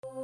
Bom,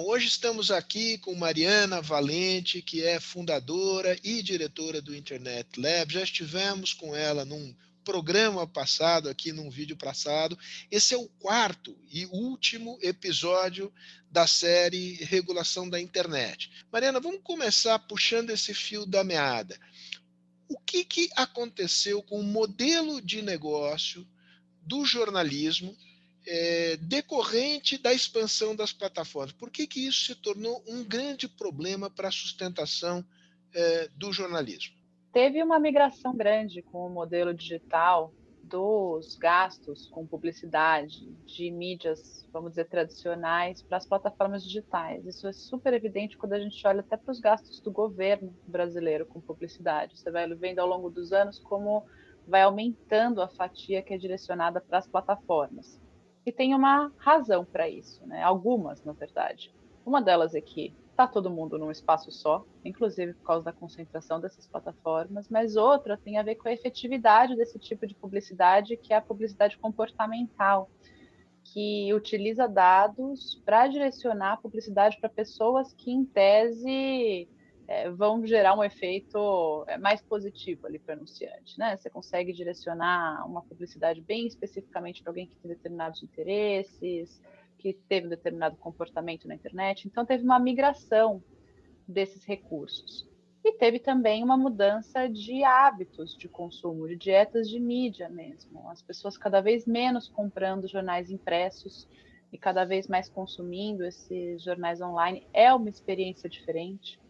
hoje estamos aqui com Mariana Valente, que é fundadora e diretora do Internet Lab. Já estivemos com ela num programa passado, aqui num vídeo passado. Esse é o quarto e último episódio da série Regulação da Internet. Mariana, vamos começar puxando esse fio da meada. O que aconteceu com o modelo de negócio do jornalismo decorrente da expansão das plataformas? Por que isso se tornou um grande problema para a sustentação do jornalismo? Teve uma migração grande com o modelo digital dos gastos com publicidade de mídias, vamos dizer, tradicionais para as plataformas digitais. Isso é super evidente quando a gente olha até para os gastos do governo brasileiro com publicidade. Você vai vendo ao longo dos anos como vai aumentando a fatia que é direcionada para as plataformas. E tem uma razão para isso, né? Algumas, na verdade. Uma delas é que está todo mundo num espaço só, inclusive por causa da concentração dessas plataformas, mas outra tem a ver com a efetividade desse tipo de publicidade, que é a publicidade comportamental, que utiliza dados para direcionar a publicidade para pessoas que, em tese, vão gerar um efeito mais positivo ali para o anunciante, né? Você consegue direcionar uma publicidade bem especificamente para alguém que tem determinados interesses, que teve um determinado comportamento na internet. Então, teve uma migração desses recursos. E teve também uma mudança de hábitos de consumo, de dietas de mídia mesmo. As pessoas cada vez menos comprando jornais impressos e cada vez mais consumindo esses jornais online. É uma experiência diferente,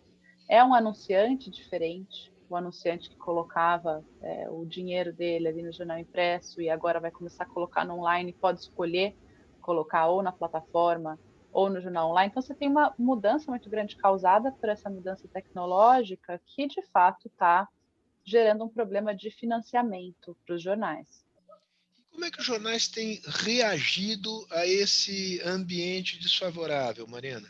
é um anunciante diferente. O anunciante que colocava o dinheiro dele ali no jornal impresso e agora vai começar a colocar no online, pode escolher colocar ou na plataforma ou no jornal online. Então, você tem uma mudança muito grande causada por essa mudança tecnológica que, de fato, está gerando um problema de financiamento para os jornais. Como é que os jornais têm reagido a esse ambiente desfavorável, Mariana?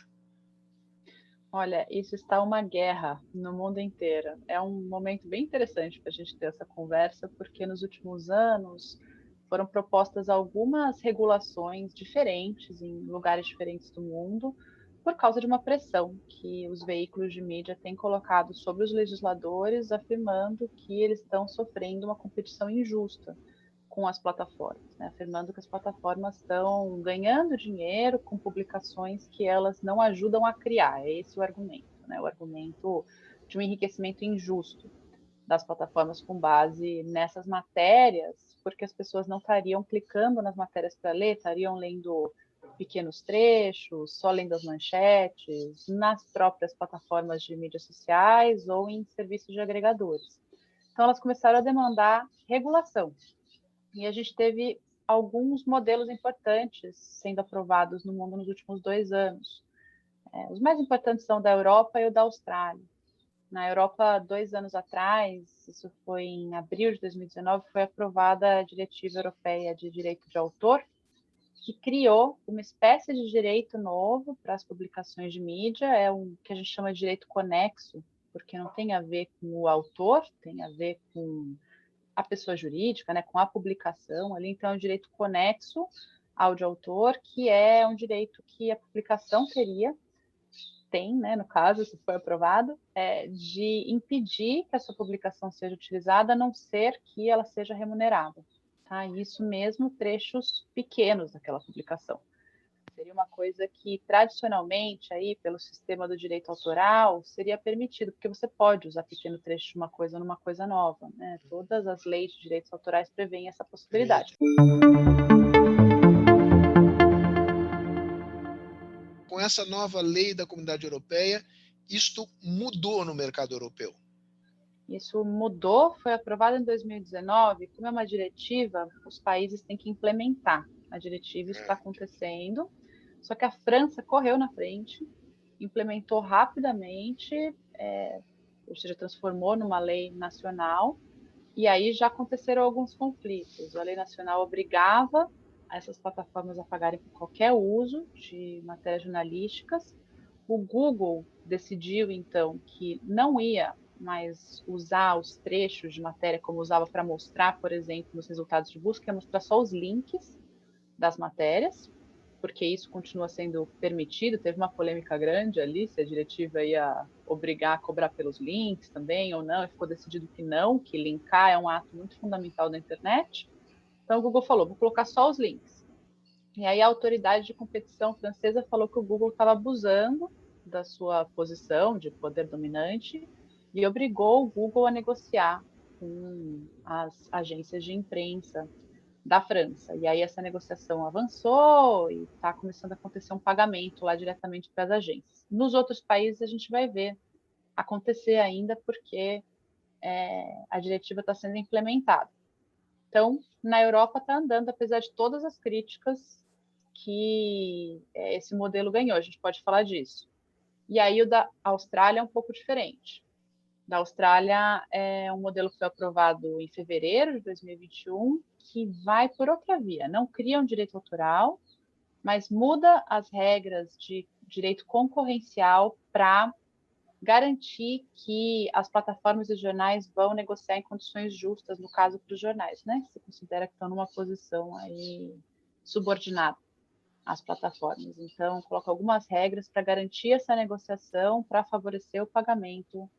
Olha, isso está uma guerra no mundo inteiro. É um momento bem interessante para a gente ter essa conversa, porque nos últimos anos foram propostas algumas regulações diferentes em lugares diferentes do mundo, por causa de uma pressão que os veículos de mídia têm colocado sobre os legisladores, afirmando que eles estão sofrendo uma competição injusta com as plataformas, né? Afirmando que as plataformas estão ganhando dinheiro com publicações que elas não ajudam a criar. É esse o argumento, né? O argumento de um enriquecimento injusto das plataformas com base nessas matérias, porque as pessoas não estariam clicando nas matérias para ler, estariam lendo pequenos trechos, só lendo as manchetes, nas próprias plataformas de mídias sociais ou em serviços de agregadores. Então, elas começaram a demandar regulação, e a gente teve alguns modelos importantes sendo aprovados no mundo nos últimos 2 anos. Os mais importantes são da Europa e o da Austrália. Na Europa, 2 anos atrás, isso foi em abril de 2019, foi aprovada a Diretiva Europeia de Direito de Autor, que criou uma espécie de direito novo para as publicações de mídia, é o que a gente chama de direito conexo, porque não tem a ver com o autor, tem a ver com a pessoa jurídica, né, com a publicação ali. Então, é um direito conexo ao de autor, que é um direito que a publicação tem, né, no caso, se for aprovado, de impedir que essa publicação seja utilizada, a não ser que ela seja remunerada. Tá? Isso mesmo, trechos pequenos daquela publicação. Seria uma coisa que, tradicionalmente, aí, pelo sistema do direito autoral, seria permitido, porque você pode usar pequeno trecho de uma coisa numa coisa nova, né? Todas as leis de direitos autorais prevêem essa possibilidade. Com essa nova lei da Comunidade Europeia, isto mudou no mercado europeu. Isso mudou, foi aprovado em 2019, como é uma diretiva, os países têm que implementar a diretiva, isso está acontecendo, só que a França correu na frente, implementou rapidamente, ou seja, transformou numa lei nacional, e aí já aconteceram alguns conflitos. A lei nacional obrigava essas plataformas a pagarem por qualquer uso de matérias jornalísticas. O Google decidiu, então, que não ia mais usar os trechos de matéria como usava para mostrar, por exemplo, nos resultados de busca, ia mostrar só os links das matérias, porque isso continua sendo permitido. Teve uma polêmica grande ali, se a diretiva ia obrigar a cobrar pelos links também ou não, e ficou decidido que não, que linkar é um ato muito fundamental da internet. Então o Google falou, vou colocar só os links. E aí a autoridade de competição francesa falou que o Google estava abusando da sua posição de poder dominante e obrigou o Google a negociar com as agências de imprensa da França. E aí essa negociação avançou e está começando a acontecer um pagamento lá diretamente para as agências. Nos outros países a gente vai ver acontecer ainda porque a diretiva está sendo implementada. Então, na Europa está andando, apesar de todas as críticas que esse modelo ganhou, a gente pode falar disso. E aí o da Austrália é um pouco diferente. Da Austrália é um modelo que foi aprovado em fevereiro de 2021, que vai por outra via, não cria um direito autoral, mas muda as regras de direito concorrencial para garantir que as plataformas e jornais vão negociar em condições justas, no caso para os jornais, né? Se considera que estão numa posição aí subordinada às plataformas. Então, coloca algumas regras para garantir essa negociação, para favorecer o pagamento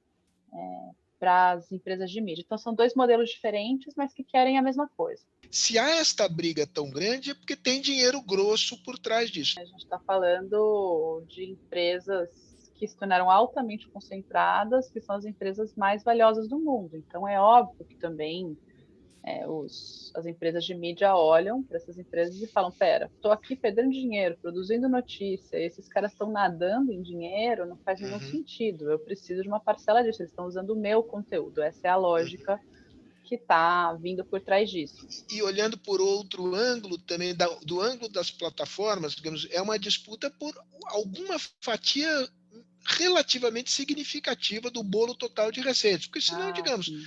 para as empresas de mídia. Então, são dois modelos diferentes, mas que querem a mesma coisa. Se há esta briga tão grande, é porque tem dinheiro grosso por trás disso. A gente está falando de empresas que se tornaram altamente concentradas, que são as empresas mais valiosas do mundo. Então, é óbvio que também as empresas de mídia olham para essas empresas e falam: pera, estou aqui perdendo dinheiro, produzindo notícia, esses caras estão nadando em dinheiro, não faz nenhum sentido. Eu preciso de uma parcela disso, eles estão usando o meu conteúdo. Essa é a lógica que está vindo por trás disso. E olhando por outro ângulo também, do ângulo das plataformas, digamos, é uma disputa por alguma fatia relativamente significativa do bolo total de receitas. Porque senão, digamos, sim.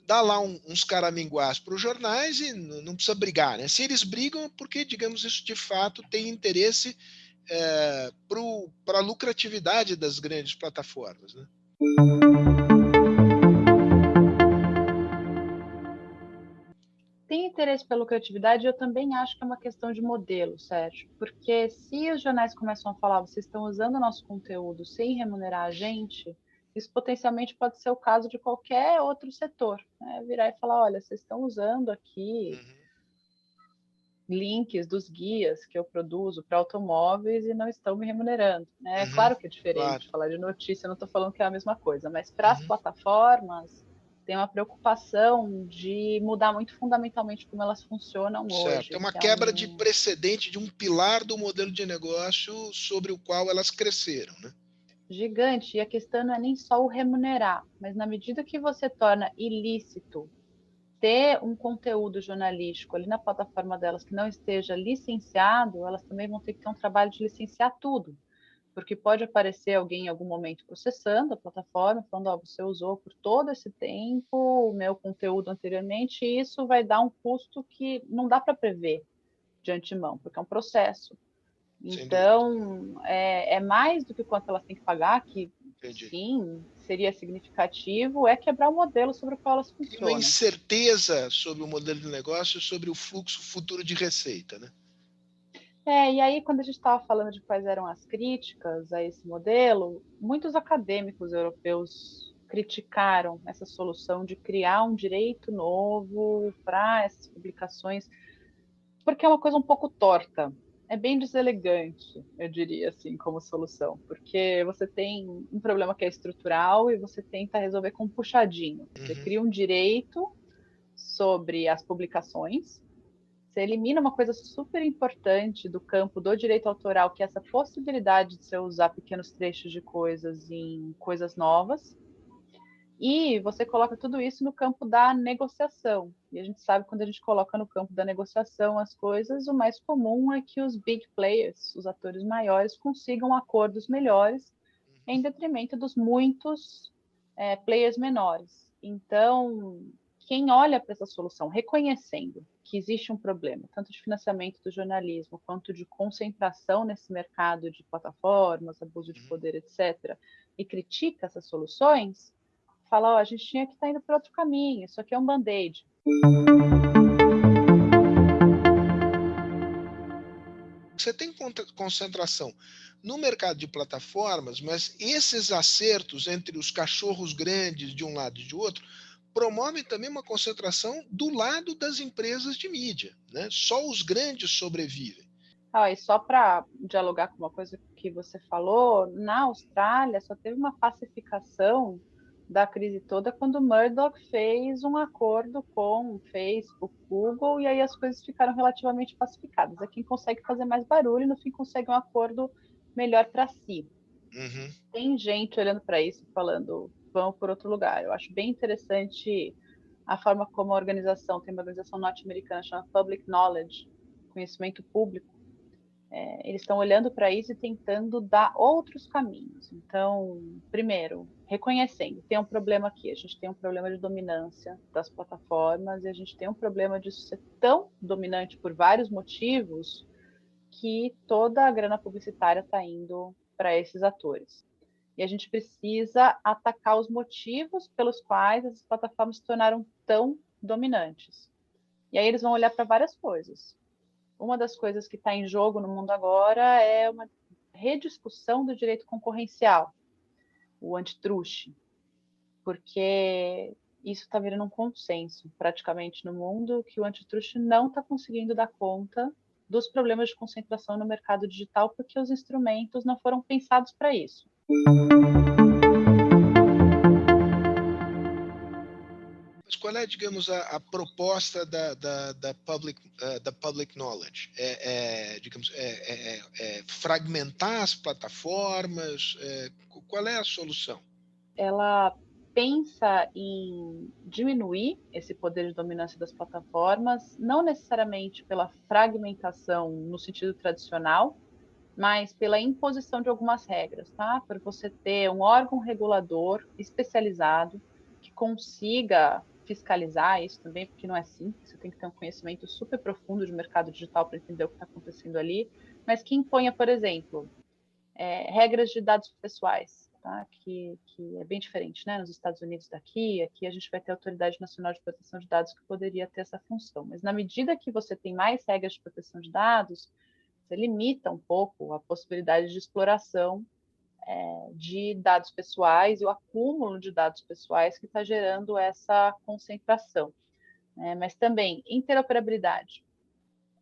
dá lá uns caraminguás para os jornais e não precisa brigar. Né? Se eles brigam, é porque, digamos, isso de fato tem interesse para a lucratividade das grandes plataformas. Né? Tem interesse pela lucratividade, eu também acho que é uma questão de modelo, Sérgio, porque se os jornais começam a falar, vocês estão usando o nosso conteúdo sem remunerar a gente, isso potencialmente pode ser o caso de qualquer outro setor, né? Virar e falar, olha, vocês estão usando aqui links dos guias que eu produzo para automóveis e não estão me remunerando, né? Claro que é diferente Claro. falar de notícia, eu não estou falando que é a mesma coisa, mas para as plataformas tem uma preocupação de mudar muito fundamentalmente como elas funcionam Certo. hoje. É uma Que quebra de precedente de um pilar do modelo de negócio sobre o qual elas cresceram, né? gigante. E a questão não é nem só o remunerar, mas na medida que você torna ilícito ter um conteúdo jornalístico ali na plataforma delas que não esteja licenciado, elas também vão ter que ter um trabalho de licenciar tudo. Porque pode aparecer alguém em algum momento processando a plataforma, falando, oh, você usou por todo esse tempo o meu conteúdo anteriormente, e isso vai dar um custo que não dá para prever de antemão, porque é um processo. Então, é mais do que quanto elas têm que pagar, que Entendi. sim, seria significativo, é quebrar o modelo sobre o qual elas E uma funcionam. incerteza sobre o modelo de negócio, sobre o fluxo futuro de receita, né? E aí, quando a gente estava falando de quais eram as críticas a esse modelo, muitos acadêmicos europeus criticaram essa solução de criar um direito novo para essas publicações, porque é uma coisa um pouco torta. É bem deselegante, eu diria assim, como solução, porque você tem um problema que é estrutural e você tenta resolver com um puxadinho. Você cria um direito sobre as publicações. Você elimina uma coisa super importante do campo do direito autoral, que é essa possibilidade de você usar pequenos trechos de coisas em coisas novas. E você coloca tudo isso no campo da negociação. E a gente sabe que quando a gente coloca no campo da negociação as coisas, o mais comum é que os big players, os atores maiores, consigam acordos melhores em detrimento dos muitos players menores. Então, quem olha para essa solução reconhecendo que existe um problema, tanto de financiamento do jornalismo, quanto de concentração nesse mercado de plataformas, abuso de poder, etc., e critica essas soluções, fala, ó, a gente tinha que estar indo para outro caminho, isso aqui é um band-aid. Você tem concentração no mercado de plataformas, mas esses acertos entre os cachorros grandes de um lado e de outro promovem também uma concentração do lado das empresas de mídia, né? Só os grandes sobrevivem. E só para dialogar com uma coisa que você falou, na Austrália só teve uma pacificação da crise toda quando o Murdoch fez um acordo com o Facebook, Google, e aí as coisas ficaram relativamente pacificadas. É quem consegue fazer mais barulho e no fim consegue um acordo melhor para si. Uhum. Tem gente olhando para isso falando, vamos por outro lugar. Eu acho bem interessante a forma como a organização, tem uma organização norte-americana chamada Public Knowledge, conhecimento público, eles estão olhando para isso e tentando dar outros caminhos. Então, primeiro, reconhecendo, tem um problema aqui, a gente tem um problema de dominância das plataformas e a gente tem um problema de ser tão dominante por vários motivos que toda a grana publicitária está indo para esses atores. E a gente precisa atacar os motivos pelos quais as plataformas se tornaram tão dominantes. E aí eles vão olhar para várias coisas. Uma das coisas que está em jogo no mundo agora é uma rediscussão do direito concorrencial, o antitruste, porque isso está virando um consenso praticamente no mundo que o antitruste não está conseguindo dar conta dos problemas de concentração no mercado digital porque os instrumentos não foram pensados para isso. Mas qual é, digamos, a proposta da public knowledge? Digamos, fragmentar as plataformas? Qual é a solução? Ela pensa em diminuir esse poder de dominância das plataformas, não necessariamente pela fragmentação no sentido tradicional, mas pela imposição de algumas regras, tá? Para você ter um órgão regulador especializado que consiga fiscalizar isso também, porque não é simples, você tem que ter um conhecimento super profundo de mercado digital para entender o que está acontecendo ali, mas que imponha, por exemplo, regras de dados pessoais, tá? Que é bem diferente, né? Nos Estados Unidos daqui, aqui a gente vai ter a Autoridade Nacional de Proteção de Dados que poderia ter essa função, mas na medida que você tem mais regras de proteção de dados, você limita um pouco a possibilidade de exploração de dados pessoais e o acúmulo de dados pessoais que está gerando essa concentração. Mas também interoperabilidade,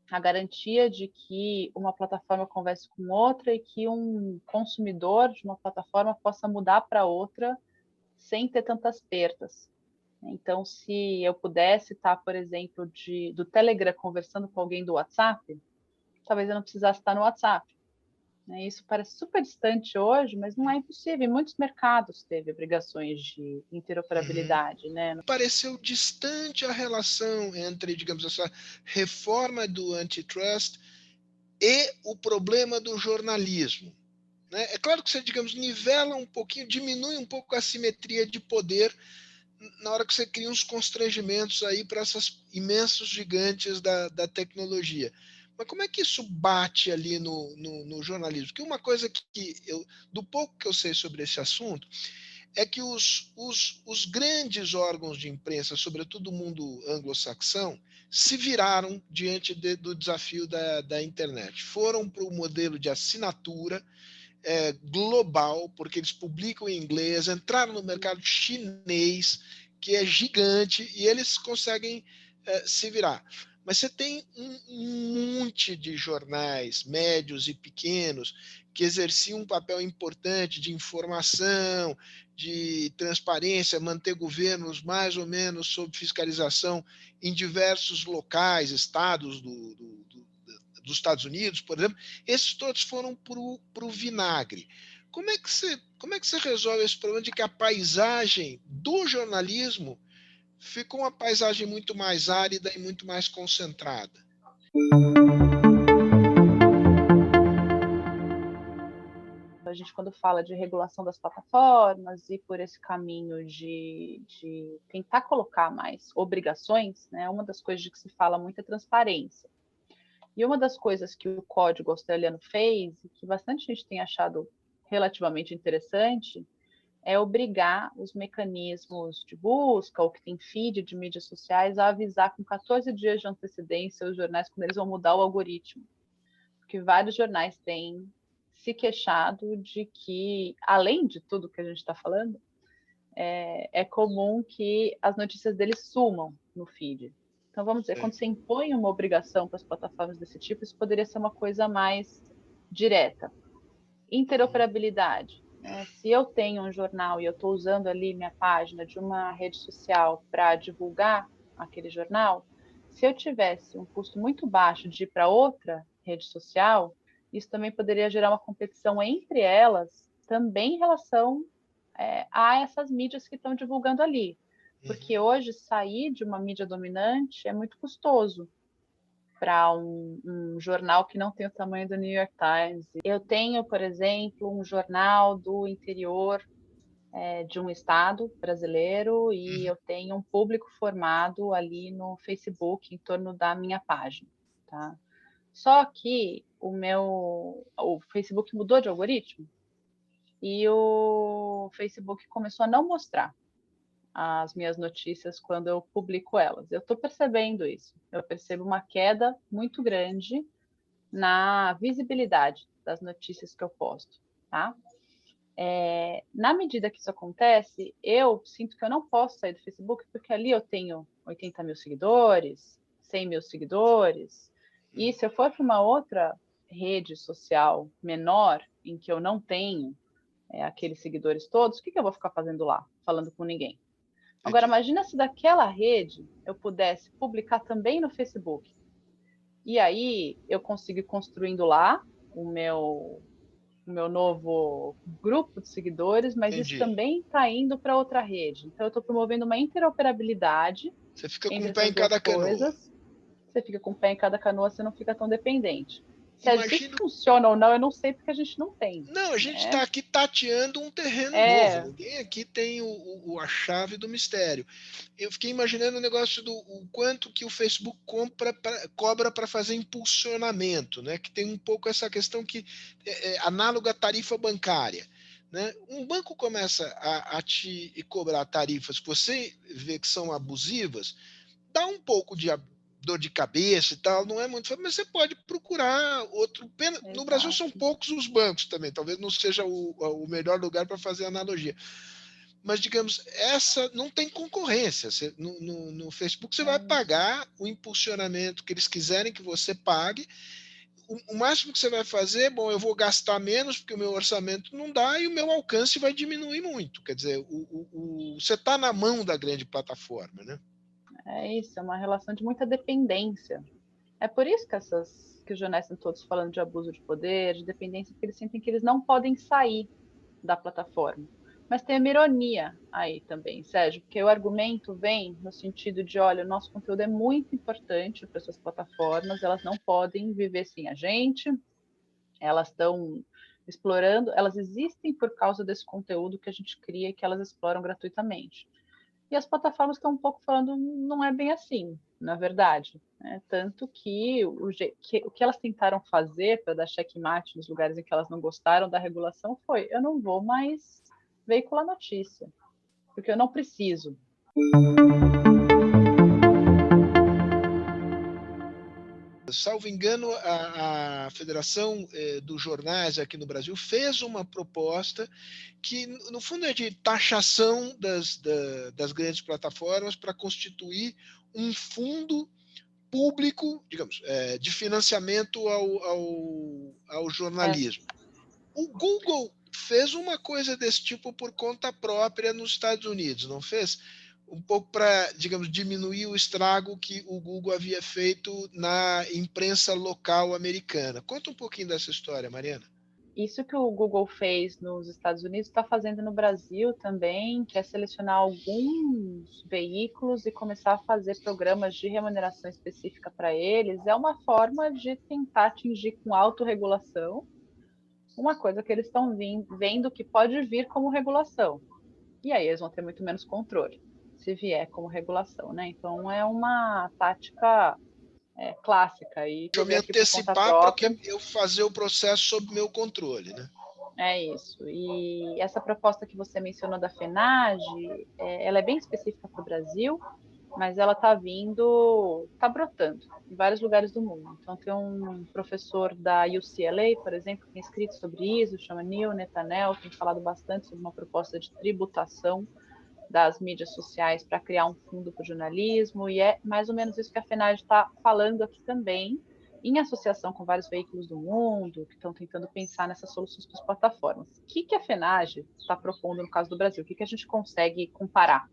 a garantia de que uma plataforma converse com outra e que um consumidor de uma plataforma possa mudar para outra sem ter tantas perdas. Então, se eu pudesse estar, por exemplo, do Telegram conversando com alguém do WhatsApp, talvez eu não precisasse estar no WhatsApp. Isso parece super distante hoje, mas não é impossível. Em muitos mercados teve obrigações de interoperabilidade, né? Pareceu distante a relação entre, digamos, essa reforma do antitrust e o problema do jornalismo. Né? É claro que você, digamos, nivela um pouquinho, diminui um pouco a simetria de poder na hora que você cria uns constrangimentos aí para esses imensos gigantes da tecnologia. Mas como é que isso bate ali no jornalismo? Porque uma coisa do pouco que eu sei sobre esse assunto, é que os grandes órgãos de imprensa, sobretudo o mundo anglo-saxão, se viraram diante do desafio da internet. Foram para o modelo de assinatura global, porque eles publicam em inglês, entraram no mercado chinês, que é gigante, e eles conseguem se virar. Mas você tem um monte de jornais, médios e pequenos, que exerciam um papel importante de informação, de transparência, manter governos mais ou menos sob fiscalização em diversos locais, estados dos Estados Unidos, por exemplo. Esses todos foram para o vinagre. Como é que você resolve esse problema de que a paisagem do jornalismo ficou uma paisagem muito mais árida e muito mais concentrada? A gente, quando fala de regulação das plataformas e por esse caminho de tentar colocar mais obrigações, né, uma das coisas de que se fala muito é transparência. E uma das coisas que o código australiano fez, e que bastante gente tem achado relativamente interessante, é obrigar os mecanismos de busca, ou que tem feed de mídias sociais, a avisar com 14 dias de antecedência os jornais quando eles vão mudar o algoritmo. Porque vários jornais têm se queixado de que, além de tudo que a gente está falando, é comum que as notícias deles sumam no feed. Então, vamos dizer, quando você impõe uma obrigação para as plataformas desse tipo, isso poderia ser uma coisa mais direta. Interoperabilidade. Se eu tenho um jornal e eu estou usando ali minha página de uma rede social para divulgar aquele jornal, se eu tivesse um custo muito baixo de ir para outra rede social, isso também poderia gerar uma competição entre elas, também em relação a essas mídias que estão divulgando ali. Porque hoje sair de uma mídia dominante é muito custoso para um jornal que não tem o tamanho do New York Times. Eu tenho, por exemplo, um jornal do interior de um estado brasileiro e eu tenho um público formado ali no Facebook em torno da minha página, tá? Só que o Facebook mudou de algoritmo e o Facebook começou a não mostrar as minhas notícias quando eu publico elas. Eu estou percebendo isso. Eu percebo uma queda muito grande na visibilidade das notícias que eu posto, tá? Na medida que isso acontece, eu sinto que eu não posso sair do Facebook, porque ali eu tenho 80 mil seguidores, 100 mil seguidores, e se eu for para uma outra rede social menor, em que eu não tenho aqueles seguidores todos, o que eu vou ficar fazendo lá, falando com ninguém? Agora, imagina se daquela rede eu pudesse publicar também no Facebook. E aí eu consigo ir construindo lá o meu novo grupo de seguidores, mas isso também está indo para outra rede. Então, eu estou promovendo uma interoperabilidade Você fica com entre um pé essas em duas cada canoa. coisas. Você fica com o pé em cada canoa, você não fica tão dependente. Se Imagino. funciona ou não, eu não sei, porque a gente não tem. Não, a gente está aqui tateando um terreno novo. É, Ninguém aqui tem a chave do mistério. Eu fiquei imaginando o negócio do o quanto que o Facebook cobra para fazer impulsionamento, né? Que tem um pouco essa questão que é análoga à tarifa bancária. Né? Um banco começa a te cobrar tarifas que você vê que são abusivas, dá um pouco de dor de cabeça e tal, não é muito, mas você pode procurar outro. No Brasil são exato. poucos os bancos também, talvez não seja o melhor lugar para fazer analogia. Mas, digamos, essa não tem concorrência. Você, no Facebook você vai pagar o impulsionamento que eles quiserem que você pague. O máximo que você vai fazer, bom, eu vou gastar menos porque o meu orçamento não dá e o meu alcance vai diminuir muito. Quer dizer, você está na mão da grande plataforma, né? É isso, é uma relação de muita dependência. É por isso que os jornais estão todos falando de abuso de poder, de dependência, porque eles sentem que eles não podem sair da plataforma. Mas tem uma ironia aí também, Sérgio, porque o argumento vem no sentido de, olha, o nosso conteúdo é muito importante para essas plataformas, elas não podem viver sem a gente, elas estão explorando, elas existem por causa desse conteúdo que a gente cria e que elas exploram gratuitamente. E as plataformas estão um pouco falando, não é bem assim, na verdade. Né? Tanto que o que elas tentaram fazer para dar checkmate nos lugares em que elas não gostaram da regulação foi: eu não vou mais veicular notícia, porque eu não preciso. Salvo engano, a Federação dos Jornais aqui no Brasil fez uma proposta que, no fundo, é de taxação das grandes plataformas para constituir um fundo público, digamos, de financiamento ao jornalismo. O Google fez uma coisa desse tipo por conta própria nos Estados Unidos, não fez? Um pouco para, digamos, diminuir o estrago que o Google havia feito na imprensa local americana. Conta um pouquinho dessa história, Mariana. Isso que o Google fez nos Estados Unidos está fazendo no Brasil também, que é selecionar alguns veículos e começar a fazer programas de remuneração específica para eles. É uma forma de tentar atingir com autorregulação uma coisa que eles estão vendo que pode vir como regulação. E aí eles vão ter muito menos controle, se vier como regulação, né? Então é uma tática clássica. E Deixa eu me aqui por conta antecipar para própria. que eu fazer o processo sob meu controle, né? É isso. E essa proposta que você mencionou da FENAGE, ela é bem específica para o Brasil, mas ela está brotando em vários lugares do mundo. Então, tem um professor da UCLA, por exemplo, que tem escrito sobre isso, chama Neil Netanel, tem falado bastante sobre uma proposta de tributação das mídias sociais para criar um fundo para o jornalismo, e é mais ou menos isso que a FENAGE está falando aqui também, em associação com vários veículos do mundo, que estão tentando pensar nessas soluções para as plataformas. O que a FENAGE está propondo no caso do Brasil? O que a gente consegue comparar?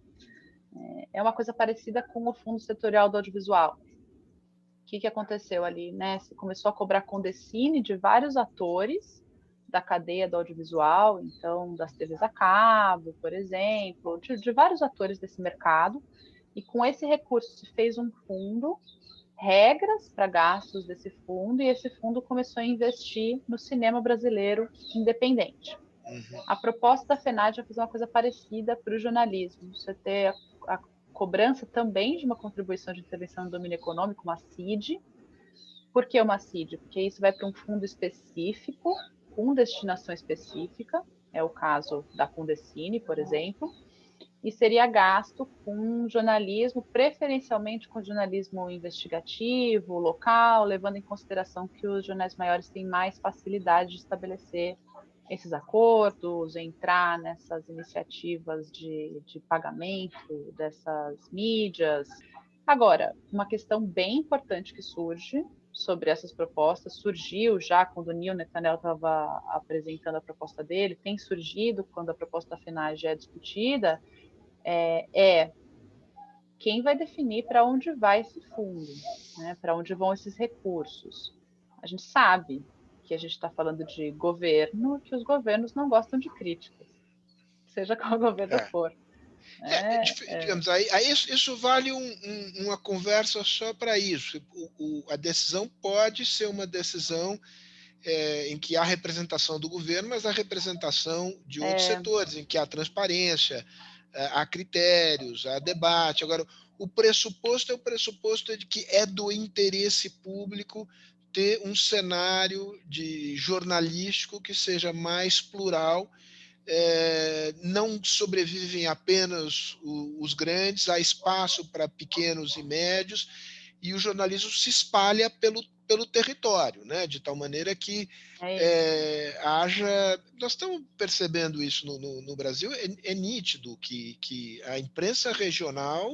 É uma coisa parecida com o Fundo Setorial do Audiovisual. O que aconteceu ali, né? Você começou a cobrar condecine de vários atores da cadeia do audiovisual, então das TVs a cabo, por exemplo, de vários atores desse mercado, e com esse recurso se fez um fundo, regras para gastos desse fundo, e esse fundo começou a investir no cinema brasileiro independente. Uhum. A proposta da FENAD é fazer uma coisa parecida para o jornalismo, você ter a cobrança também de uma contribuição de intervenção no domínio econômico, uma CID. Por que uma CID? Porque isso vai para um fundo específico, com destinação específica, é o caso da Fundecine, por exemplo, e seria gasto com jornalismo, preferencialmente com jornalismo investigativo, local, levando em consideração que os jornais maiores têm mais facilidade de estabelecer esses acordos, entrar nessas iniciativas de pagamento dessas mídias. Agora, uma questão bem importante que surge sobre essas propostas, surgiu já quando o Neil Netanel estava apresentando a proposta dele, tem surgido quando a proposta final já é discutida, é quem vai definir para onde vai esse fundo, né? Para onde vão esses recursos. A gente sabe que a gente está falando de governo, que os governos não gostam de críticas, seja qual governo É. for. Né? Digamos, aí isso vale uma conversa só para isso. A decisão pode ser uma decisão em que há representação do governo, mas há representação de outros setores, em que há transparência, há critérios, há debate. Agora, o pressuposto é o pressuposto de que é do interesse público ter um cenário de jornalístico que seja mais plural. Não sobrevivem apenas os grandes, há espaço para pequenos e médios, e o jornalismo se espalha pelo território, né? De tal maneira que haja. Nós estamos percebendo isso no Brasil, é nítido que a imprensa regional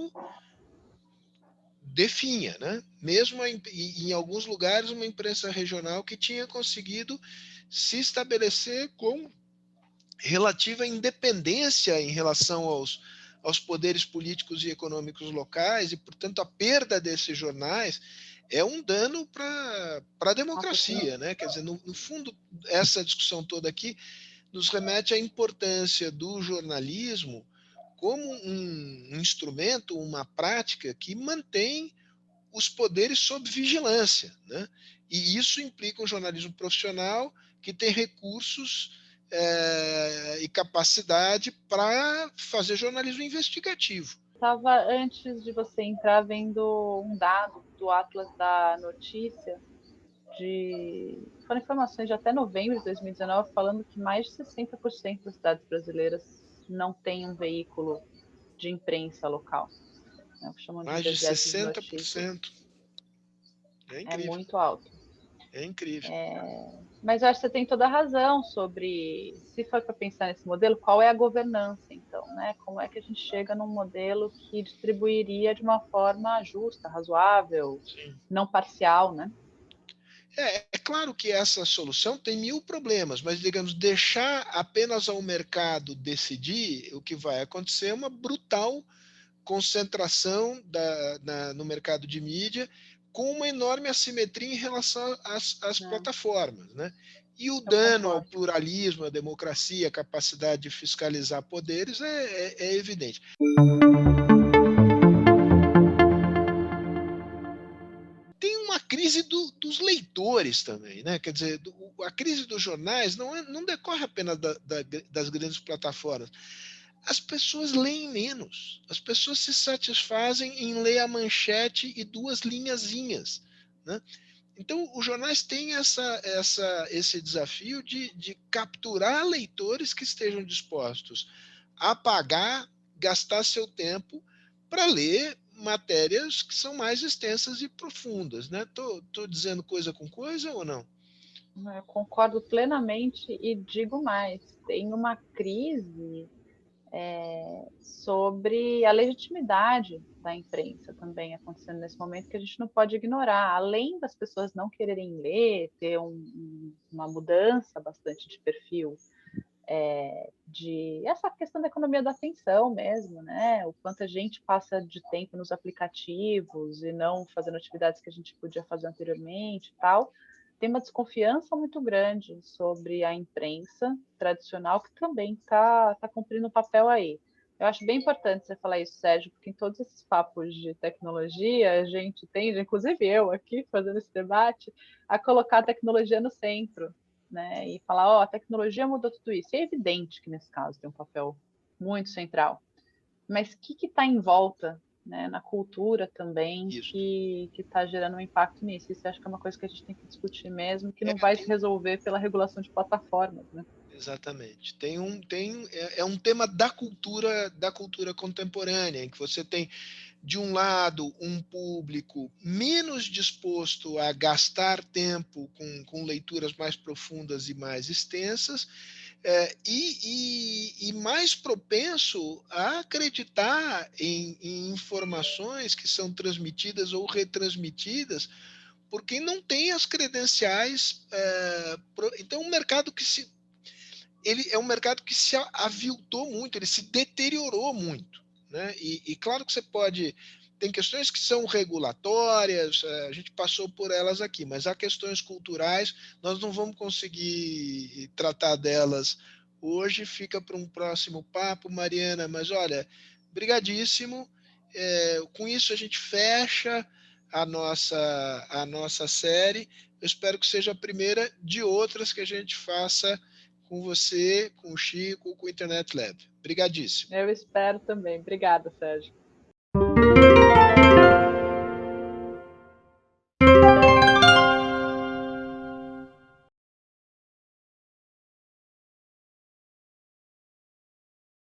definha, né? Mesmo em alguns lugares, uma imprensa regional que tinha conseguido se estabelecer com relativa independência em relação aos poderes políticos e econômicos locais, e, portanto, a perda desses jornais é um dano para a democracia, né? Quer dizer, no fundo, essa discussão toda aqui nos remete à importância do jornalismo como um instrumento, uma prática que mantém os poderes sob vigilância, né? E isso implica um jornalismo profissional que tem recursos e capacidade para fazer jornalismo investigativo. Estava, antes de você entrar, vendo um dado do Atlas da Notícia, foram informações de até novembro de 2019, falando que mais de 60% das cidades brasileiras não têm um veículo de imprensa local, né, o que chamam de Mais de exegese de notícias. 60%. É É incrível. muito alto. É incrível. Mas eu acho que você tem toda a razão sobre, se for para pensar nesse modelo, qual é a governança, então, né? Como é que a gente chega num modelo que distribuiria de uma forma justa, razoável, Sim. não parcial, né? É claro que essa solução tem 1000 problemas, mas, digamos, deixar apenas ao mercado decidir, o que vai acontecer é uma brutal concentração no mercado de mídia, com uma enorme assimetria em relação às plataformas, né? E o dano ao pluralismo, à democracia, à capacidade de fiscalizar poderes é evidente. Tem uma crise dos leitores também, né? Quer dizer, a crise dos jornais não decorre apenas das grandes plataformas. As pessoas leem menos. As pessoas se satisfazem em ler a manchete e 2 linhazinhas, né? Então, os jornais têm esse desafio de capturar leitores que estejam dispostos a pagar, gastar seu tempo para ler matérias que são mais extensas e profundas, né? Tô dizendo coisa com coisa ou não? Eu concordo plenamente e digo mais, tem uma crise sobre a legitimidade da imprensa também acontecendo nesse momento que a gente não pode ignorar. Além das pessoas não quererem ler, ter uma mudança bastante de perfil, de essa questão da economia da atenção mesmo, né? O quanto a gente passa de tempo nos aplicativos e não fazendo atividades que a gente podia fazer anteriormente e tal. Tem uma desconfiança muito grande sobre a imprensa tradicional, que também está cumprindo um papel aí. Eu acho bem importante você falar isso, Sérgio, porque em todos esses papos de tecnologia, a gente tende, inclusive eu aqui fazendo esse debate, a colocar a tecnologia no centro, né? E falar, ó, a tecnologia mudou tudo isso. E é evidente que nesse caso tem um papel muito central. Mas o que está em volta, né, na cultura também, Isso. que está gerando um impacto nisso? Isso acho que é uma coisa que a gente tem que discutir mesmo, que É, não vai se tem, resolver pela regulação de plataformas, né? exatamente. É um tema da cultura contemporânea, em que você tem, de um lado, um público menos disposto a gastar tempo com leituras mais profundas e mais extensas, e mais propenso a acreditar em informações que são transmitidas ou retransmitidas por quem não tem as credenciais. Então, ele é um mercado que se aviltou muito, ele se deteriorou muito, né? E claro que você pode, tem questões que são regulatórias, a gente passou por elas aqui, mas há questões culturais, nós não vamos conseguir tratar delas hoje, fica para um próximo papo, Mariana. Mas olha, brigadíssimo. Com isso a gente fecha a nossa série. Eu espero que seja a primeira de outras que a gente faça com você, com o Chico, com o Internet Lab. Obrigadíssimo. Eu espero também. Obrigada, Sérgio.